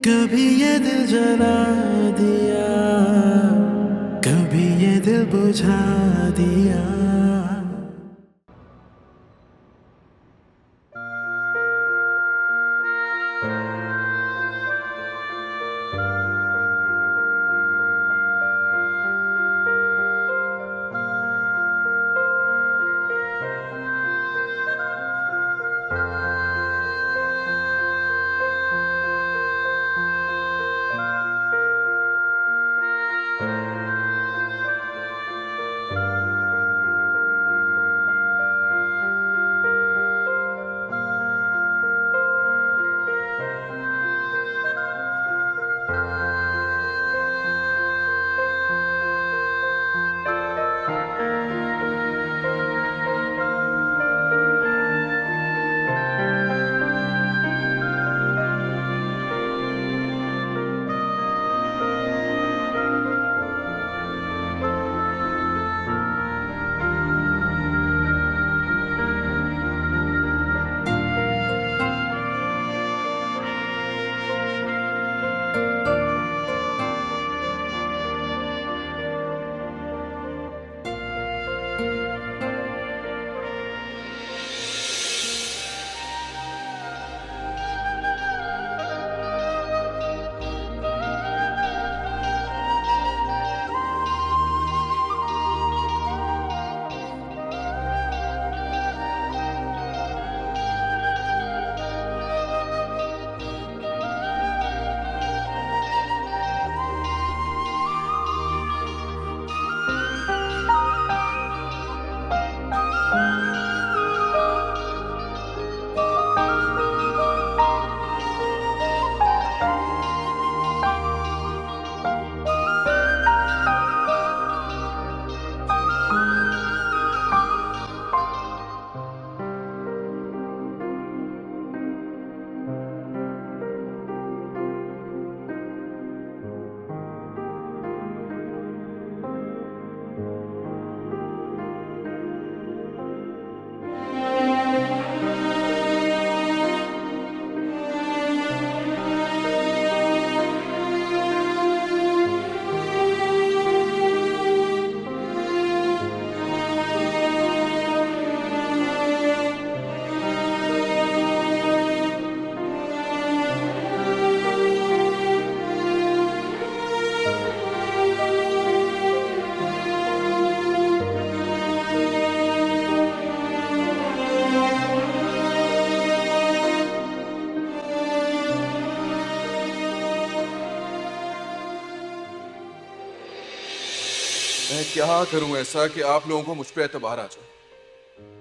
कभी ये दिल जला दिया, कभी ये दिल बुझा दिया। मैं क्या करूं ऐसा कि आप लोगों को मुझ पे एतबार आ जाए?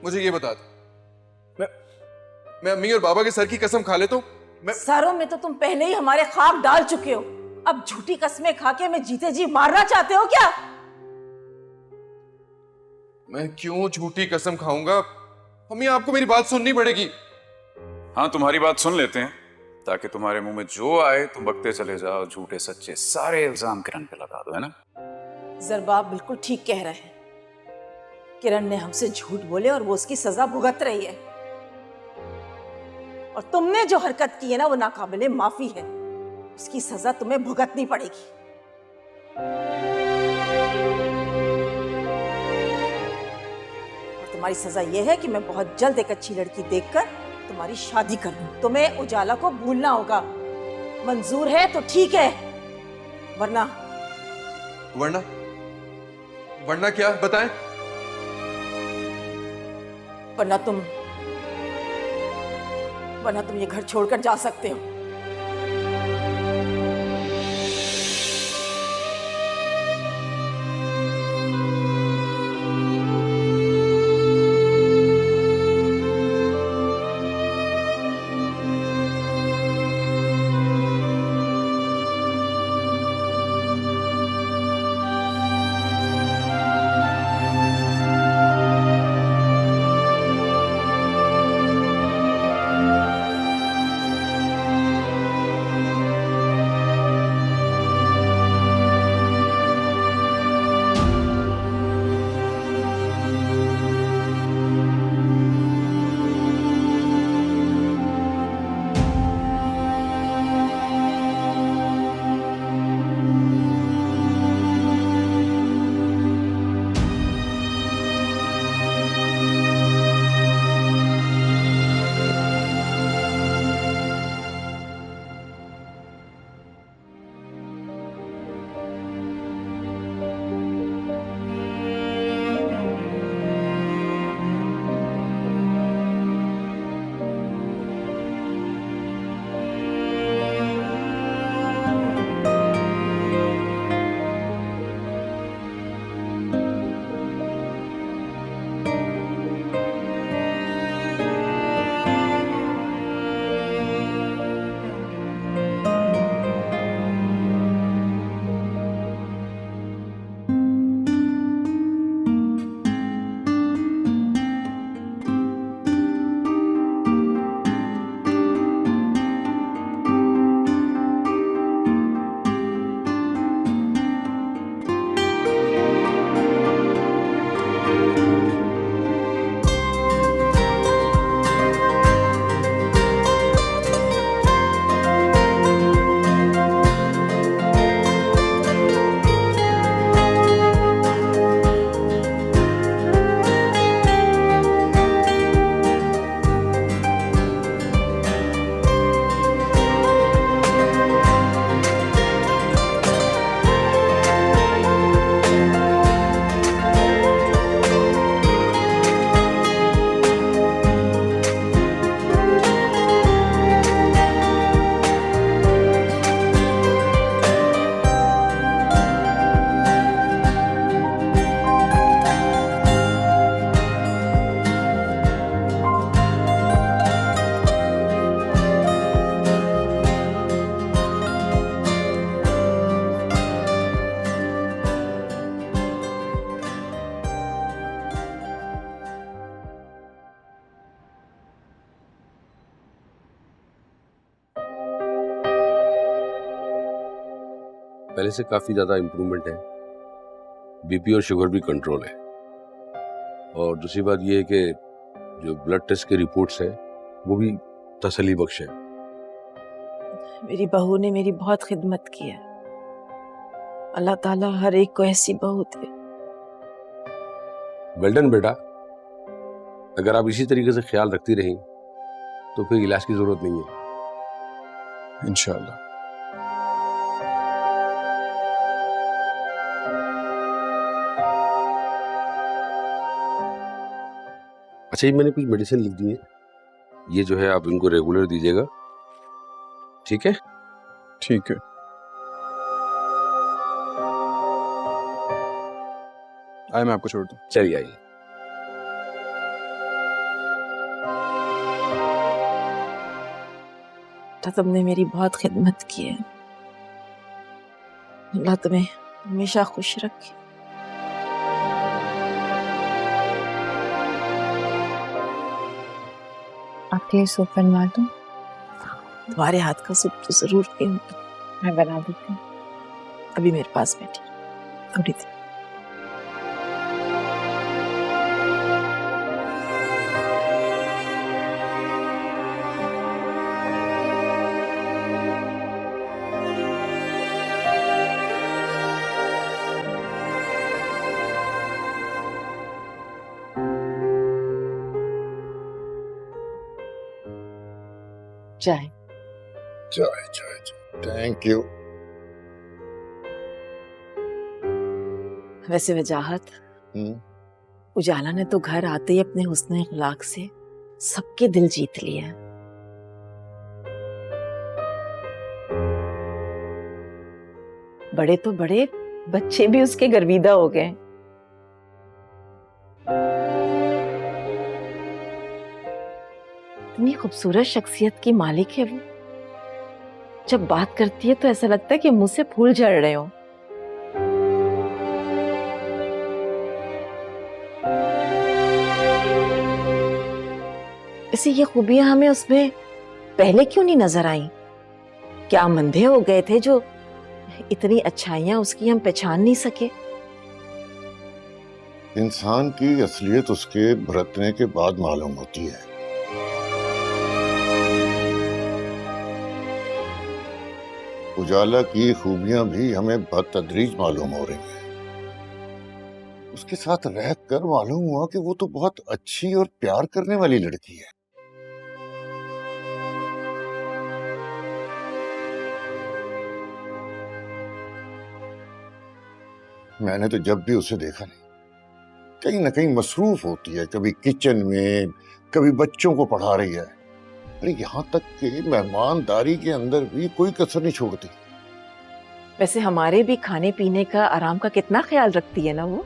मुझे ये बता दो। मैं अम्मी और बाबा के सर की कसम खा लेता हूं। मैं सरों में तो तुम पहले ही हमारे खाक डाल चुके हो, अब झूठी कस्में खा के हमें जीते जी मारना चाहते हो क्या? मैं क्यों झूठी कसम खाऊंगा? अम्मी, आपको मेरी बात सुननी पड़ेगी। हाँ, तुम्हारी बात सुन लेते हैं ताकि तुम्हारे मुंह में जो आए तुम बकते चले जाओ, झूठे सच्चे सारे इल्जाम किरण पे लगा दो, है ना? जरबाब बिल्कुल ठीक कह रहे हैं। किरण ने हमसे झूठ बोले और वो उसकी सजा भुगत रही है, और तुमने जो हरकत की है ना वो नाकाबिले माफी है, उसकी सजा तुम्हें भुगतनी पड़ेगी। और तुम्हारी सजा यह है कि मैं बहुत जल्द एक अच्छी लड़की देखकर तुम्हारी शादी कर दूं। तुम्हें उजाला को भूलना होगा। मंजूर है तो ठीक है, वरना वरना वरना क्या बताएं? वरना तुम ये घर छोड़कर जा सकते हो। पहले से काफी ज्यादा इम्प्रूवमेंट है। बीपी और शुगर भी कंट्रोल है। और दूसरी बात ये है कि जो ब्लड टेस्ट की रिपोर्ट्स है वो भी तसल्ली बख्श है। मेरी बहू ने मेरी बहुत खिदमत की है। अल्लाह ताला हर एक को ऐसी बहू दे। वेल डन बेटा। अगर आप इसी तरीके से ख्याल रखती रहीं तो फिर इलाज की जरूरत नहीं है। इंशाल्लाह। अच्छा, ये मैंने कुछ मेडिसिन लिख दी है, ये जो है आप इनको रेगुलर दीजिएगा, ठीक है? ठीक है। आए, मैं आपको छोड़ दूं। चलिए आइए। तो तुमने मेरी बहुत खिदमत की है। अल्लाह तुम्हें हमेशा खुश रखे। आपके लिए सूप बनवा दूं? तुम्हारे हाथ का सूप तो जरूर पीऊंगी। मैं बना देती हूँ। अभी मेरे पास बैठी थोड़ी देर। चाय। चाय चाय चाय, थैंक यू। वैसे वजाहत, उजाला ने तो घर आते ही अपने हुस्न अखलाक से सबके दिल जीत लिए हैं। बड़े तो बड़े, बच्चे भी उसके गर्विदा हो गए। इतनी खूबसूरत शख्सियत की मालिक है वो। जब बात करती है तो ऐसा लगता है कि मुंह से फूल झड़ रहे हो। ऐसी ये खूबियां हमें उसमें पहले क्यों नहीं नजर आई? क्या हम अंधे हो गए थे जो इतनी अच्छाइयां उसकी हम पहचान नहीं सके? इंसान की असलियत उसके बरतने के बाद मालूम होती है। उजाला की खूबियां भी हमें बतदरीज मालूम हो रही हैं। उसके साथ रहकर मालूम हुआ कि वो तो बहुत अच्छी और प्यार करने वाली लड़की है। मैंने तो जब भी उसे देखा नहीं, कहीं ना कहीं मसरूफ होती है। कभी किचन में, कभी बच्चों को पढ़ा रही है। अरे यहाँ तक कि मेहमानदारी के अंदर भी कोई कसर नहीं छोड़ती। वैसे हमारे भी खाने पीने का, आराम का कितना ख्याल रखती है ना वो।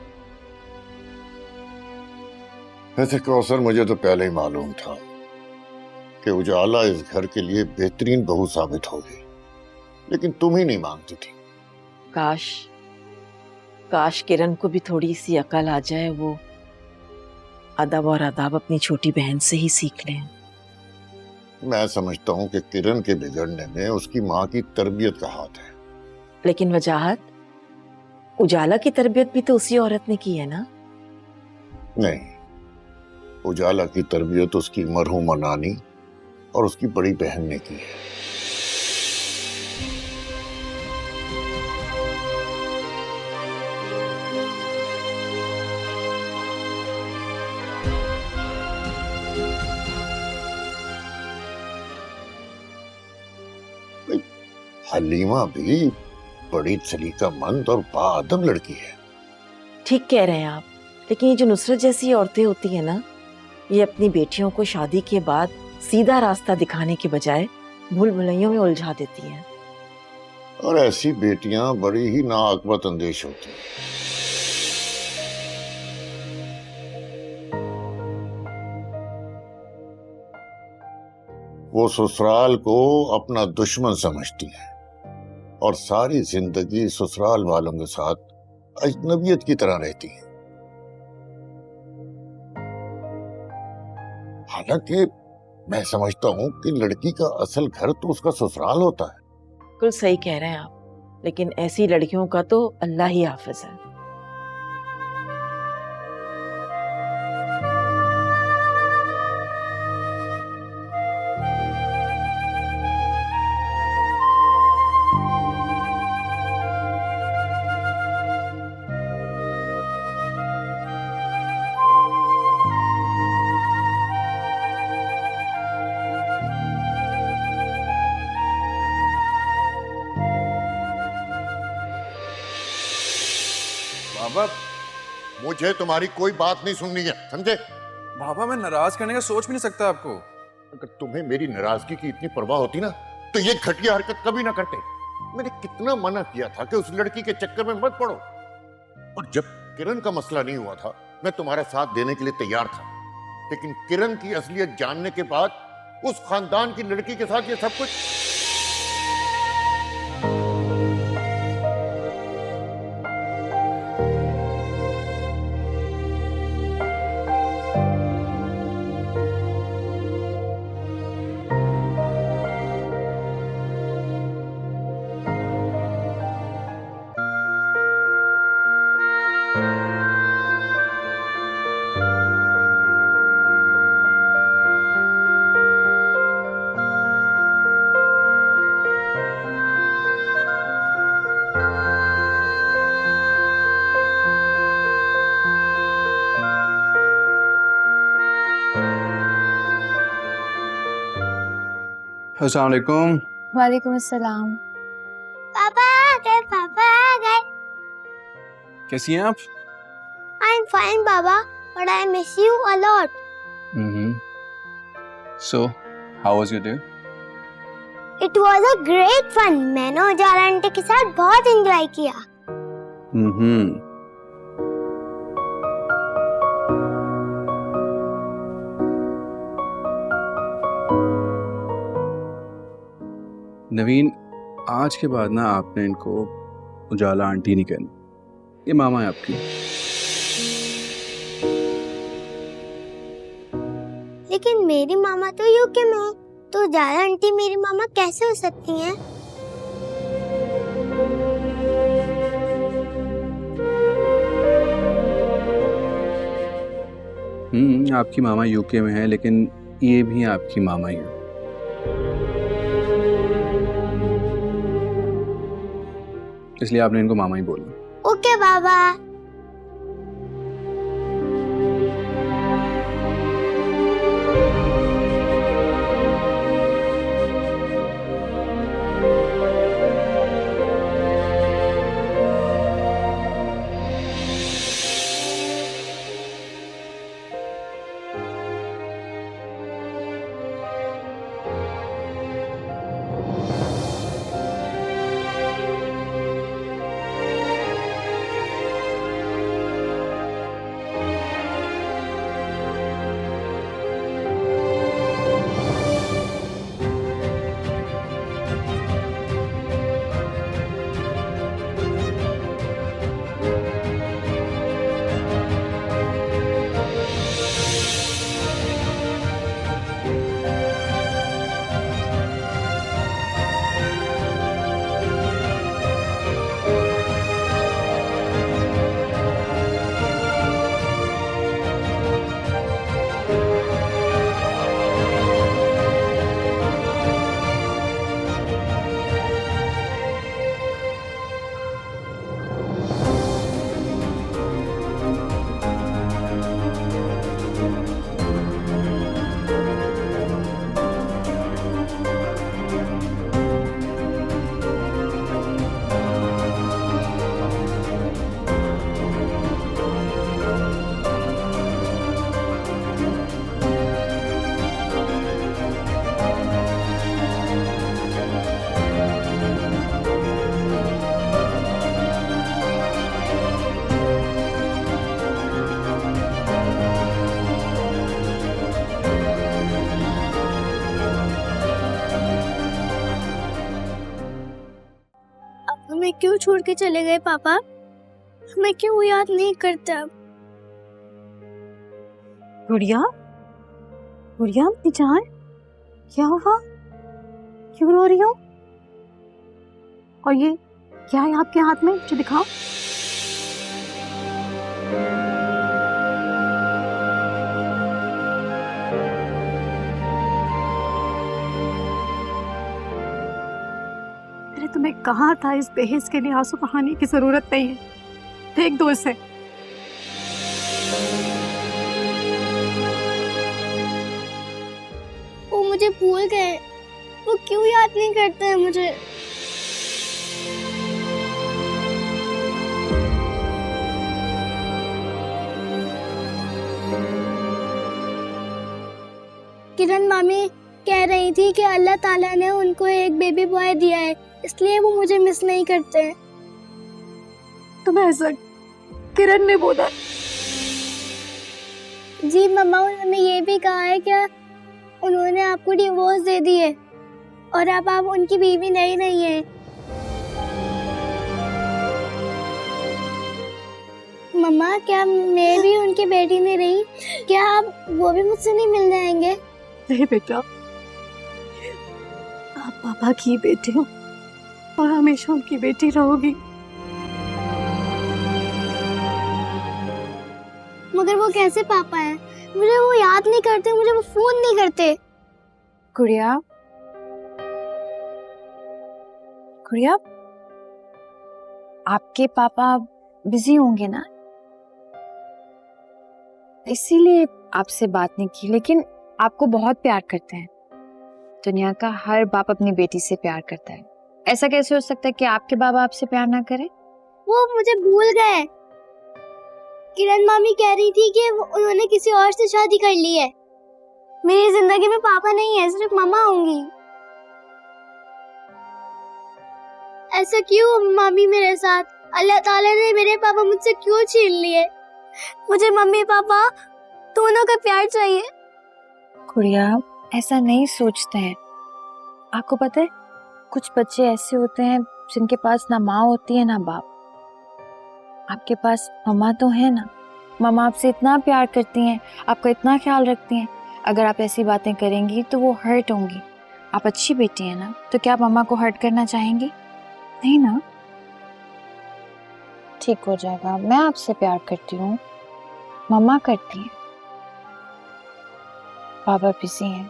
वैसे कौसर, मुझे तो पहले ही मालूम था कि उजाला इस घर के लिए बेहतरीन बहू साबित होगी, लेकिन तुम ही नहीं मांगती थी। काश काश किरण को भी थोड़ी सी अकल आ जाए। वो अदब और आदाब अपनी छोटी बहन से ही सीख लें। मैं समझता हूँ कि किरण के बिगड़ने में उसकी माँ की तरबियत का हाथ है। लेकिन वजाहत, उजाला की तरबियत भी तो उसी औरत ने की है ना? नहीं, उजाला की तरबियत उसकी मरहूमा नानी और उसकी बड़ी बहन ने की है। हलीमा भी बड़ी सलीकामंद और बाअदब लड़की है। ठीक कह रहे हैं आप, लेकिन ये जो नुसरत जैसी औरतें होती है ना, ये अपनी बेटियों को शादी के बाद सीधा रास्ता दिखाने के बजाय भूल भुलैयों में उलझा देती हैं। और ऐसी बेटियां बड़ी ही नाअक्बत अंदेश होती हैं। वो ससुराल को अपना दुश्मन समझती है और सारी जिंदगी ससुराल वालों के साथ अजनबियत की तरह रहती है। हालांकि मैं समझता हूं कि लड़की का असल घर तो उसका ससुराल होता है। बिल्कुल सही कह रहे हैं आप। लेकिन ऐसी लड़कियों का तो अल्लाह ही हाफिज है। बाबा, मुझे तुम्हारी कोई बात नहीं सुननी है, समझे? बाबा मैं नाराज करने का सोच भी नहीं सकता आपको। अगर तुम्हें मेरी नाराजगी की इतनी परवाह होती ना तो ये घटिया हरकत कभी ना करते। मैंने कितना मना किया था कि उस लड़की के चक्कर में मत पड़ो। और जब किरण का मसला नहीं हुआ था मैं तुम्हारा साथ देने के लिए तैयार था, लेकिन किरण की असलियत जानने के बाद उस खानदान की लड़की के साथ ये सब कुछ। अस्सलाम वालेकुम। वालेकुम अस्सलाम। पापा आ गए, पापा आ गए। कैसी हैं आप? I'm fine, Baba, but I miss you a lot. So, how was your day? It was a great fun. मैंने उजाला आंटी के साथ बहुत एंजॉय किया। नवीन, आज के बाद ना आपने इनको उजाला आंटी नहीं कहना, ये मामा है आपकी। लेकिन मेरी मामा तो यूके में है, तो उजाला आंटी मेरी मामा कैसे हो सकती हैं? आपकी मामा यूके में है, लेकिन ये भी आपकी मामा ही है। इसलिए आपने इनको मामा ही बोलना। ओके बाबा। हमें क्यों छोड़ के चले गए पापा? हमें क्यों याद नहीं करते अब? गुड़िया, गुड़िया अपनी जान, क्या हुआ? क्यों रो रही हो? और ये क्या है आपके हाथ में, मुझे दिखाओ। मैंने तुम्हें कहा था इस दहेज के लिए आंसू बहाने की जरूरत नहीं है, फेंक दो इसे। वो मुझे भूल गए, वो क्यों याद नहीं करते हैं मुझे। किरण मामी कह रही थी कि अल्लाह ताला ने उनको एक बेबी बॉय दिया है, इसलिए वो मुझे मिस नहीं करते हैं। तुम्हें ऐसा किरण ने बोला? जी मम्मा, उन्होंने ये भी कहा है कि उन्होंने आपको डिवोर्स दे दी है और अब आप उनकी बीवी नहीं है। मम्मा, क्या मैं भी उनकी बेटी नहीं रही? क्या आप वो भी मुझसे नहीं मिलने आएंगे? नहीं बेटा, आप पापा की बेटी हो और हमेशा उनकी बेटी रहोगी। मगर वो कैसे पापा हैं? मुझे वो याद नहीं करते, मुझे वो फोन नहीं करते। गुड़िया, गुड़िया, आपके पापा बिजी होंगे ना, इसीलिए आपसे बात नहीं की, लेकिन आपको बहुत प्यार करते हैं। दुनिया का हर बाप अपनी बेटी से प्यार करता है, ऐसा कैसे हो सकता है कि आपके बाबा आपसे प्यार ना करें? वो मुझे भूल गए। किरण मामी कह रही थी कि उन्होंने किसी और से शादी कर ली है। मेरी जिंदगी में पापा नहीं है, सिर्फ मम्मा होंगी। ऐसा क्यों मामी मेरे साथ? अल्लाह ताला ने मेरे पापा मुझसे क्यों छीन लिए? मुझे मम्मी पापा दोनों का प्यार चाहिए। गुड़िया, ऐसा नहीं सोचते हैं। आपको पता है, कुछ बच्चे ऐसे होते हैं जिनके पास ना माँ होती है ना बाप। आपके पास मम्मा तो है ना, मम्मा आपसे इतना प्यार करती हैं, आपका इतना ख्याल रखती हैं। अगर आप ऐसी बातें करेंगी तो वो हर्ट होंगी। आप अच्छी बेटी है ना, तो क्या आप मम्मा को हर्ट करना चाहेंगी? नहीं ना? ठीक हो जाएगा, मैं आपसे प्यार करती हूँ, मम्मा करती हैं, पापा बिजी हैं।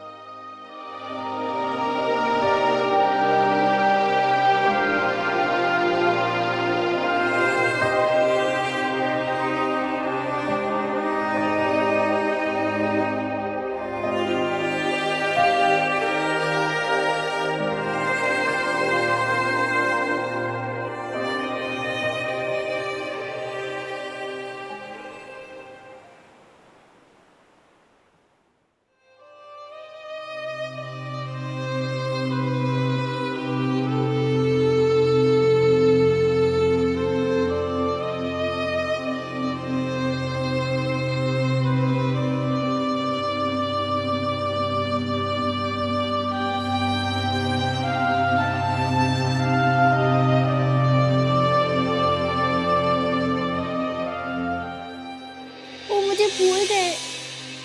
वो मुझे भूल गए,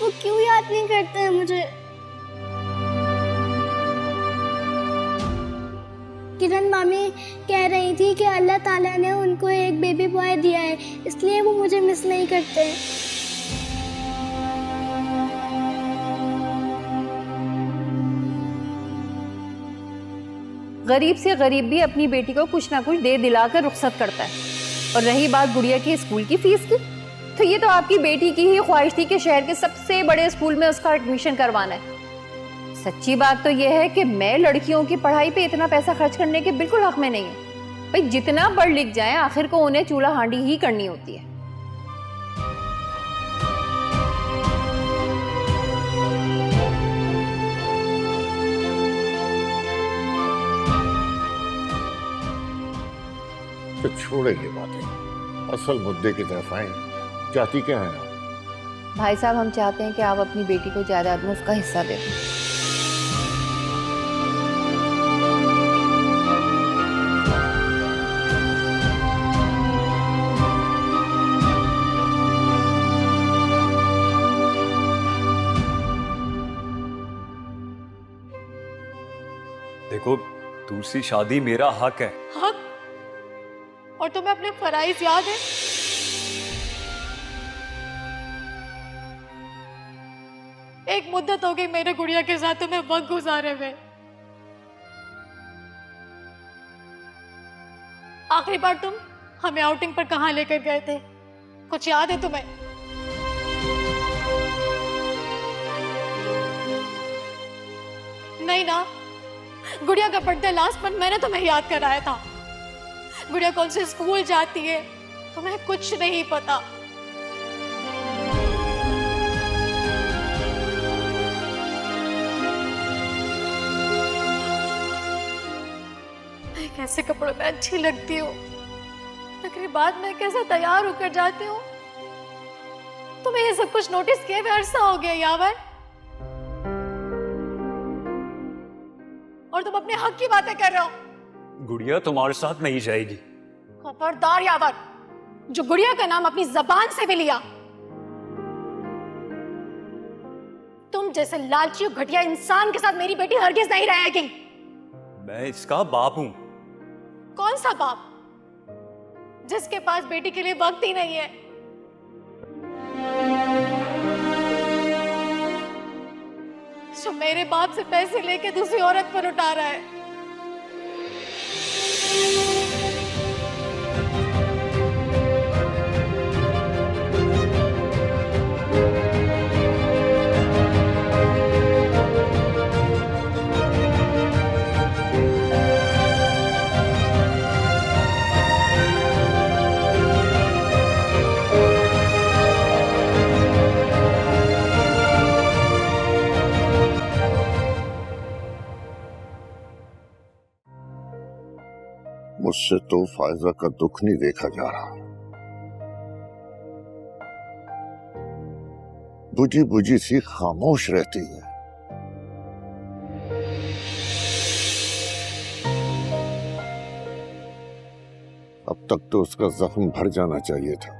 वो क्यों याद नहीं करते हैं मुझे। किरण मामी कह रही थी कि अल्लाह ताला ने उनको एक बेबी बॉय दिया है, इसलिए वो मुझे मिस नहीं करते। गरीब से गरीब भी अपनी बेटी को कुछ ना कुछ दे दिलाकर रुखसत करता है। और रही बात गुड़िया की स्कूल की फीस की, तो ये तो आपकी बेटी की ही ख्वाहिश थी कि शहर के सबसे बड़े स्कूल में उसका एडमिशन करवाना है। सच्ची बात तो यह है कि मैं लड़कियों की पढ़ाई पे इतना पैसा खर्च करने के बिल्कुल हक में नहीं हूँ। भाई जितना पढ़ लिख जाए, आखिर को उन्हें चूल्हा हांडी ही करनी होती है। तो छोड़े ये बातें, असल मुद्दे की तरफ आए। चाहती क्या है आप? भाई साहब, हम चाहते हैं कि आप अपनी बेटी को जायदाद में उसका हिस्सा दे दें। देखो, दूसरी शादी मेरा हक है। हक? और तुम्हें अपने फराइज याद है? एक मुद्दत हो गई मेरे गुड़िया के साथ तुम्हें वक्त गुजारे हुए। आखिरी बार तुम हमें आउटिंग पर कहाँ लेकर गए थे, कुछ याद है तुम्हें? नहीं ना? गुड़िया का बर्थडे लास्ट मंथ मैंने तुम्हें याद कराया था। गुड़िया कौन से स्कूल जाती है तुम्हें कुछ नहीं पता। मैं कैसे कपड़ों में अच्छी लगती हूँ, लेकिन बाद में कैसे तैयार होकर जाती हूँ। तुम्हें ये सब कुछ नोटिस किए हुए अरसा हो गया यावर, और तुम अपने हक की बातें कर रहे हो। गुड़िया तुम्हारे साथ नहीं जाएगी। खबरदार यावर, जो गुड़िया का नाम अपनी जबान से भी लिया। तुम जैसे लालची और घटिया इंसान के साथ मेरी बेटी हरगिज नहीं रहेगी। मैं इसका बाप हूं। कौन सा बाप, जिसके पास बेटी के लिए वक्त ही नहीं है? जो मेरे बाप से पैसे लेके दूसरी औरत पर उठा रहा है। मुझसे तो फायजा का दुख नहीं देखा जा रहा। बुझी बुझी सी खामोश रहती है। अब तक तो उसका जख्म भर जाना चाहिए था,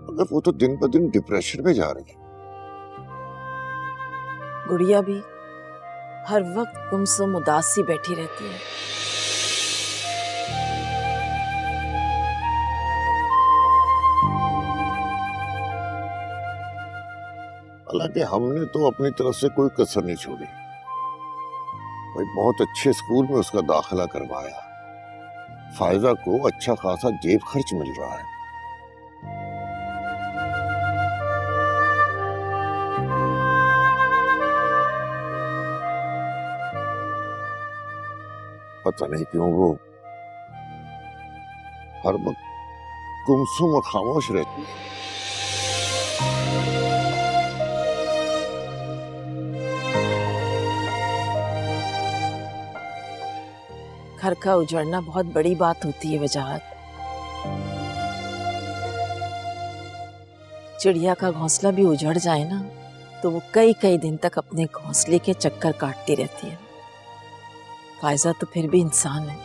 मगर वो तो दिन ब दिन डिप्रेशन में जा रही है। गुड़िया भी हर वक्त गुमसुम उदास सी बैठी रहती है। हालांकि हमने तो अपनी तरफ से कोई कसर नहीं छोड़ी भाई। बहुत अच्छे स्कूल में उसका दाखिला करवाया, फायजा को अच्छा खासा जेब खर्च मिल रहा है। पता नहीं क्यों वो हर वक्त गुमसुम और खामोश रहती है। घर का उजड़ना बहुत बड़ी बात होती है वजाहत। चिड़िया का घोंसला भी उजड़ जाए ना तो वो कई कई दिन तक अपने घोंसले के चक्कर काटती रहती है। फायजा तो फिर भी इंसान है।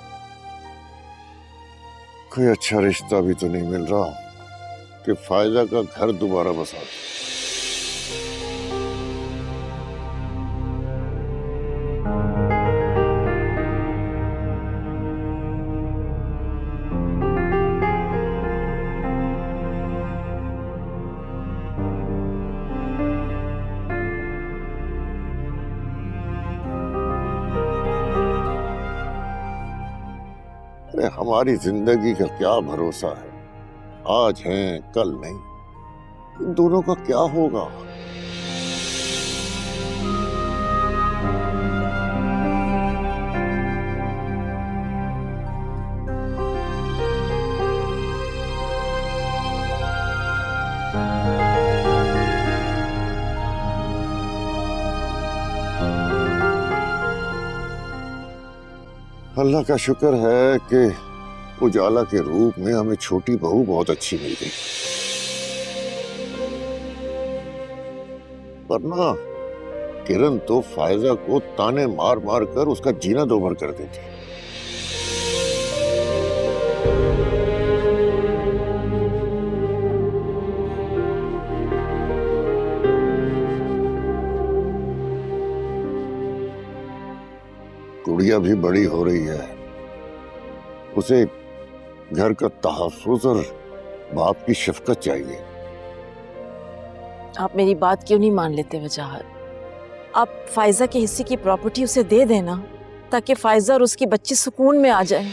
कोई अच्छा रिश्ता भी तो नहीं मिल रहा कि फायदा का घर दोबारा बसा दे। अरे हमारी जिंदगी का क्या भरोसा है, आज हैं कल नहीं। इन दोनों का क्या होगा? अल्लाह का शुक्र है कि उजाला के रूप में हमें छोटी बहू बहुत अच्छी मिल गई, वरना किरण तो फायजा को ताने मार मार कर उसका जीना दोभर कर देती। गुड़िया भी बड़ी हो रही है, उसे घर का तहफ्फुज और बाप की शफकत चाहिए। आप मेरी बात क्यों नहीं मान लेते वजाहत? आप फायजा के हिस्से की प्रॉपर्टी उसे दे देना ताकि फायजा और उसकी बच्ची सुकून में आ जाए।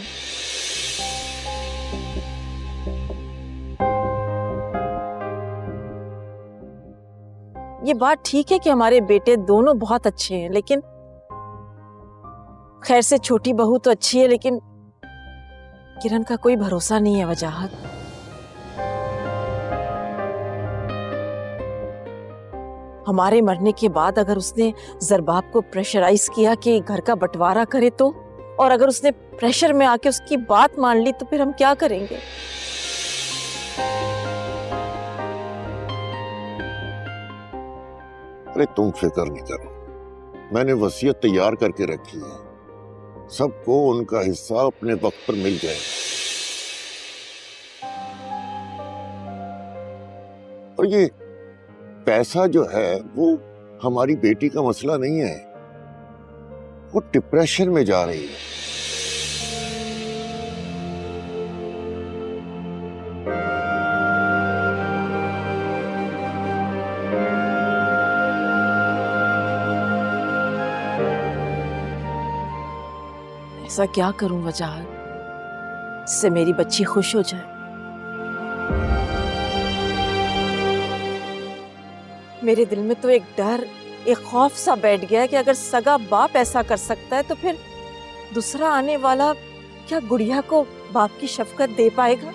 ये बात ठीक है कि हमारे बेटे दोनों बहुत अच्छे हैं, लेकिन खैर से छोटी बहू तो अच्छी है, लेकिन किरण का कोई भरोसा नहीं है वजाहत। हमारे मरने के बाद अगर उसने जरबाब को प्रेशराइज किया कि घर का बंटवारा करे तो, और अगर उसने प्रेशर में आके उसकी बात मान ली तो फिर हम क्या करेंगे? अरे तुम फिक्र नहीं करो, मैंने वसीयत तैयार करके रखी है, सबको उनका हिस्सा अपने वक्त पर मिल जाएगा। और ये पैसा जो है वो हमारी बेटी का मसला नहीं है, वो डिप्रेशन में जा रही है। ऐसा क्या करूं वजाहत जिससे मेरी बच्ची खुश हो जाए? मेरे दिल में तो एक डर, एक खौफ सा बैठ गया है कि अगर सगा बाप ऐसा कर सकता है तो फिर दूसरा आने वाला क्या गुड़िया को बाप की शफकत दे पाएगा?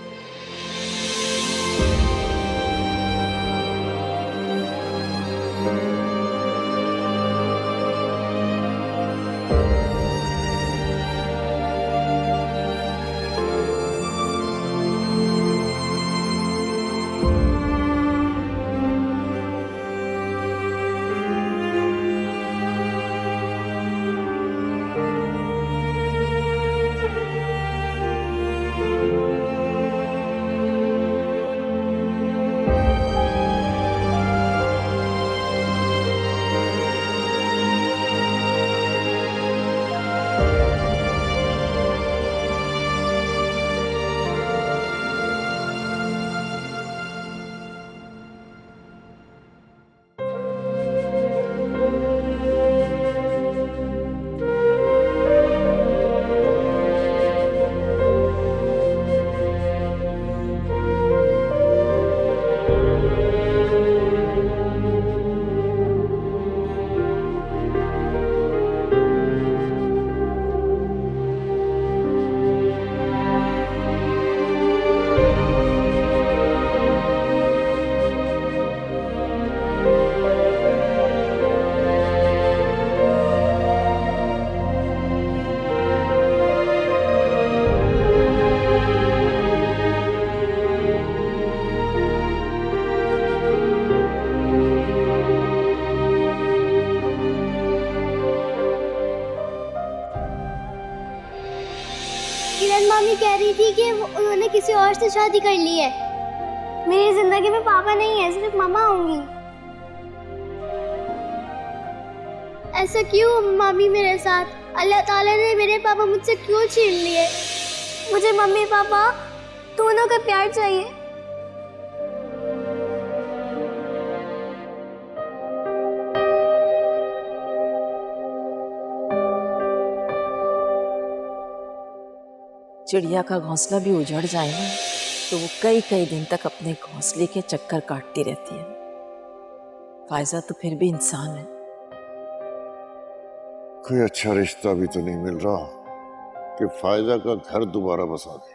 किरण मामी कह रही थी कि उन्होंने किसी और से शादी कर ली है। मेरी जिंदगी में पापा नहीं है, सिर्फ मम्मा होंगी। ऐसा क्यों मामी मेरे साथ? अल्लाह ताला ने मेरे पापा मुझसे क्यों छीन लिए? मुझे मम्मी पापा दोनों का प्यार चाहिए। चिड़िया का घोंसला भी उजड़ जाए ना तो वो कई कई दिन तक अपने घोंसले के चक्कर काटती रहती है। फायजा तो फिर भी इंसान है। कोई अच्छा रिश्ता भी तो नहीं मिल रहा कि फायदा का घर दोबारा बसा दे।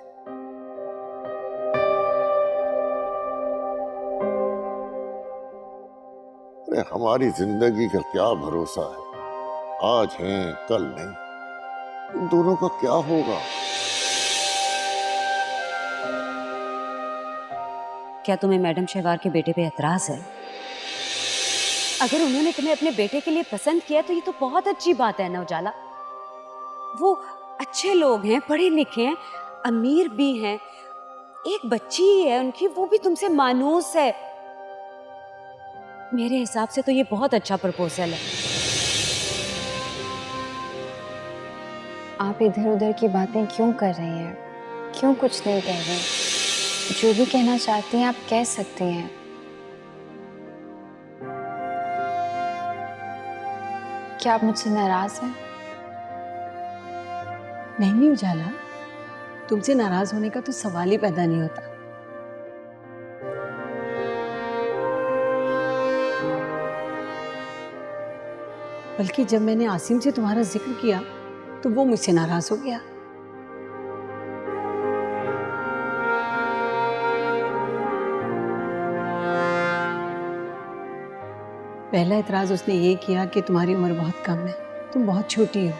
अरे हमारी जिंदगी का क्या भरोसा है, आज हैं कल नहीं। इन दोनों का क्या होगा? क्या तुम्हें मैडम शहवार के बेटे पे एतराज है? अगर उन्होंने तुम्हें अपने बेटे के लिए पसंद किया तो ये तो बहुत अच्छी बात है ना उजाला। वो अच्छे लोग हैं, पढ़े लिखे हैं, अमीर भी हैं, एक बच्ची ही है उनकी, वो भी तुमसे मानूस है। मेरे हिसाब से तो ये बहुत अच्छा प्रपोजल है। आप इधर उधर की बातें क्यों कर रही हैं? क्यों कुछ नहीं कह रहे? जो भी कहना चाहती हैं आप कह सकती हैं। क्या आप मुझसे नाराज हैं? नहीं उजाला, तुमसे नाराज होने का तो सवाल ही पैदा नहीं होता। बल्कि जब मैंने आसिम से तुम्हारा जिक्र किया तो वो मुझसे नाराज हो गया। पहला एतराज उसने ये किया कि तुम्हारी उम्र बहुत कम है, तुम बहुत छोटी हो।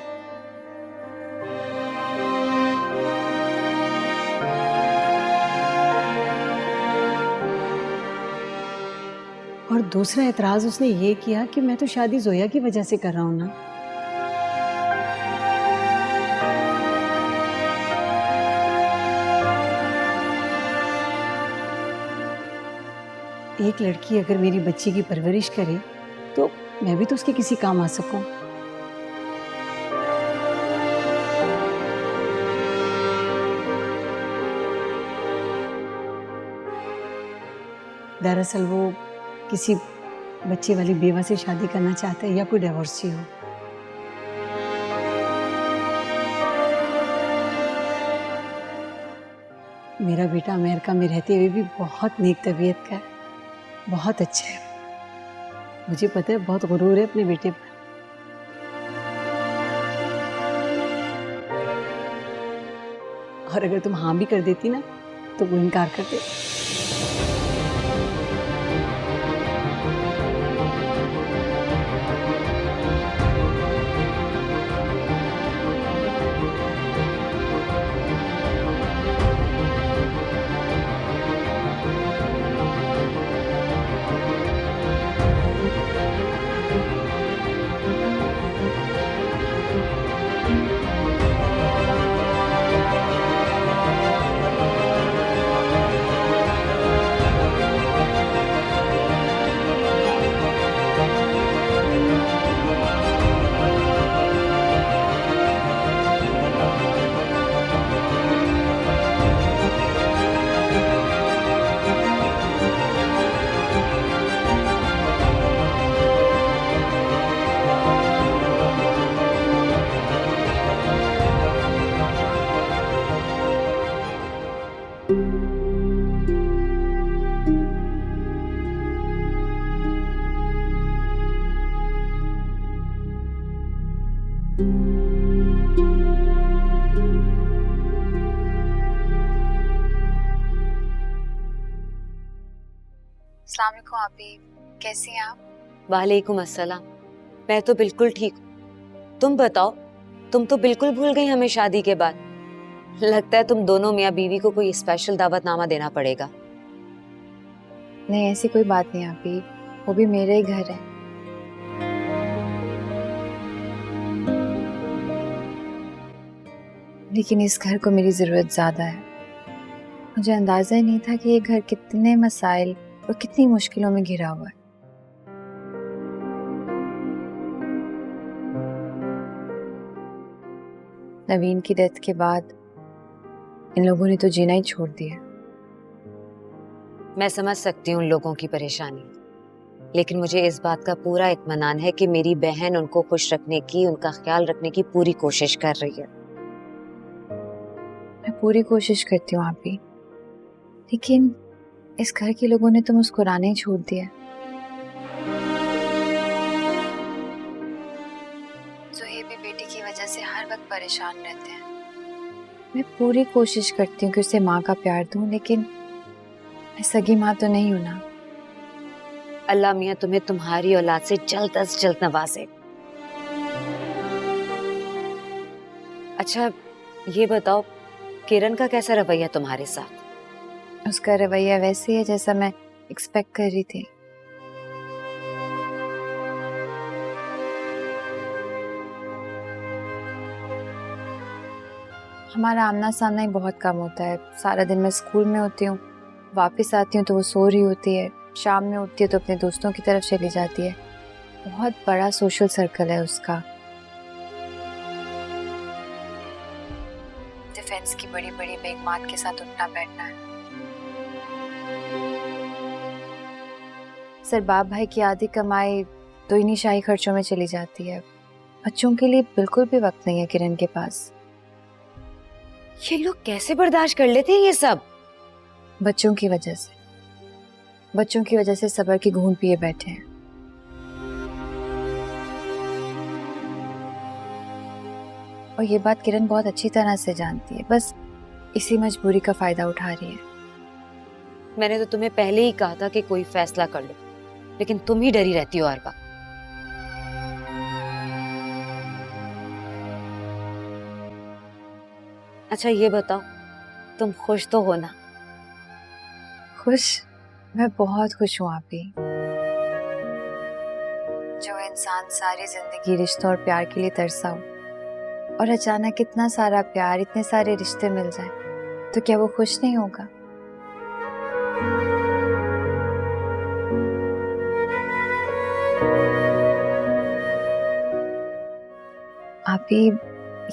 और दूसरा एतराज उसने ये किया कि मैं तो शादी जोया की वजह से कर रहा हूं ना। एक लड़की अगर मेरी बच्ची की परवरिश करे तो मैं भी तो उसके किसी काम आ सकूं। दरअसल वो किसी बच्चे वाली बेवा से शादी करना चाहता है या कोई डिवोर्सी हो। मेरा बेटा अमेरिका में रहते हुए भी बहुत नेक तबीयत का है, बहुत अच्छा है। मुझे पता है बहुत गुरूर है अपने बेटे पर। और अगर तुम हाँ भी कर देती ना तो वो इनकार कर देती। अस्सलाम वालेकुम आपी, कैसी हैं आप? वालेकुम अस्सलाम। मैं तो बिल्कुल ठीक हूँ। तुम बताओ, तुम तो बिल्कुल भूल गई हमें शादी के बाद। लगता है तुम दोनों मियाँ बीवी को कोई स्पेशल दावतनामा देना पड़ेगा। नहीं, ऐसी कोई बात नहीं आपी, वो भी मेरे ही घर है। लेकिन इस घर को मेरी जरूरत ज्यादा है। मुझे अंदाजा ही नहीं था कि ये घर कितने मसाइल और कितनी मुश्किलों में घिरा हुआ है। नवीन की डेथ के बाद इन लोगों ने तो जीना ही छोड़ दिया। मैं समझ सकती हूँ उन लोगों की परेशानी, लेकिन मुझे इस बात का पूरा इत्मीनान है कि मेरी बहन उनको खुश रखने की, उनका ख्याल रखने की पूरी कोशिश कर रही है। मैं पूरी कोशिश करती हूँ आप भी, लेकिन इस घर के लोगों ने तो मुस्कुराना ही छोड़ दिया। जोहेब भी बेटी की वजह से हर वक्त परेशान रहते हैं। मैं पूरी कोशिश करती हूँ कि उसे माँ का प्यार दूँ, लेकिन मैं सगी माँ तो नहीं हूँ ना। अल्लाह मियाँ तुम्हें तुम्हारी औलाद से जल्द अज जल्द नवाजे। अच्छा ये बताओ, किरण का कैसा रवैया तुम्हारे साथ? उसका रवैया वैसे है जैसा मैं एक्सपेक्ट कर रही थी। हमारा आमना सामना ही बहुत कम होता है। सारा दिन मैं स्कूल में होती हूँ, वापस आती हूँ तो वो सो रही होती है, शाम में उठती है तो अपने दोस्तों की तरफ चली जाती है। बहुत बड़ा सोशल सर्कल है उसका। डिफेंस की बड़ी बड़ी बेगमात के साथ उठना बैठना है। सर बाप भाई की आधी कमाई तो इन्हीं शाही खर्चों में चली जाती है। बच्चों के लिए बिल्कुल भी वक्त नहीं है किरण के पास। ये लोग कैसे बर्दाश्त कर लेते हैं ये सब? बच्चों की वजह से सब्र की घूंट पिए बैठे हैं। और ये बात किरण बहुत अच्छी तरह से जानती है, बस इसी मजबूरी का फायदा उठा रही है। मैंने तो तुम्हें पहले ही कहा था कि कोई फैसला कर लो, लेकिन तुम ही डरी रहती हो हर वक्त। अच्छा ये बताओ, तुम खुश तो हो ना? खुश? मैं बहुत खुश हूँ आपी। जो इंसान सारी जिंदगी रिश्तों और प्यार के लिए तरसा हो और अचानक इतना सारा प्यार, इतने सारे रिश्ते मिल जाए, तो क्या वो खुश नहीं होगा? आपी,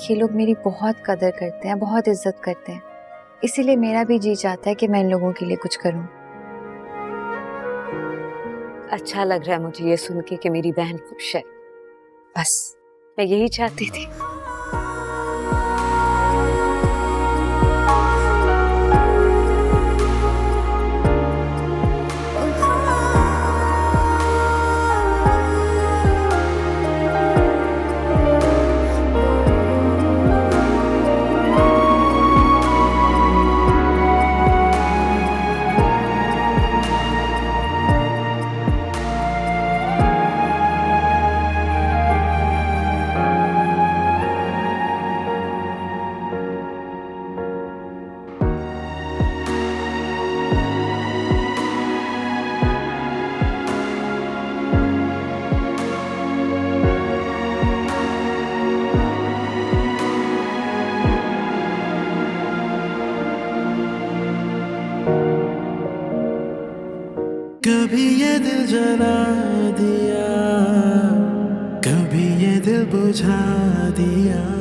ये लोग मेरी बहुत कदर करते हैं, बहुत इज्जत करते हैं, इसीलिए मेरा भी जी चाहता है कि मैं इन लोगों के लिए कुछ करूं। अच्छा लग रहा है मुझे ये सुन के कि मेरी बहन खुश है। बस मैं यही चाहती थी। कभी ये दिल जला दिया, कभी ये दिल बुझा दिया।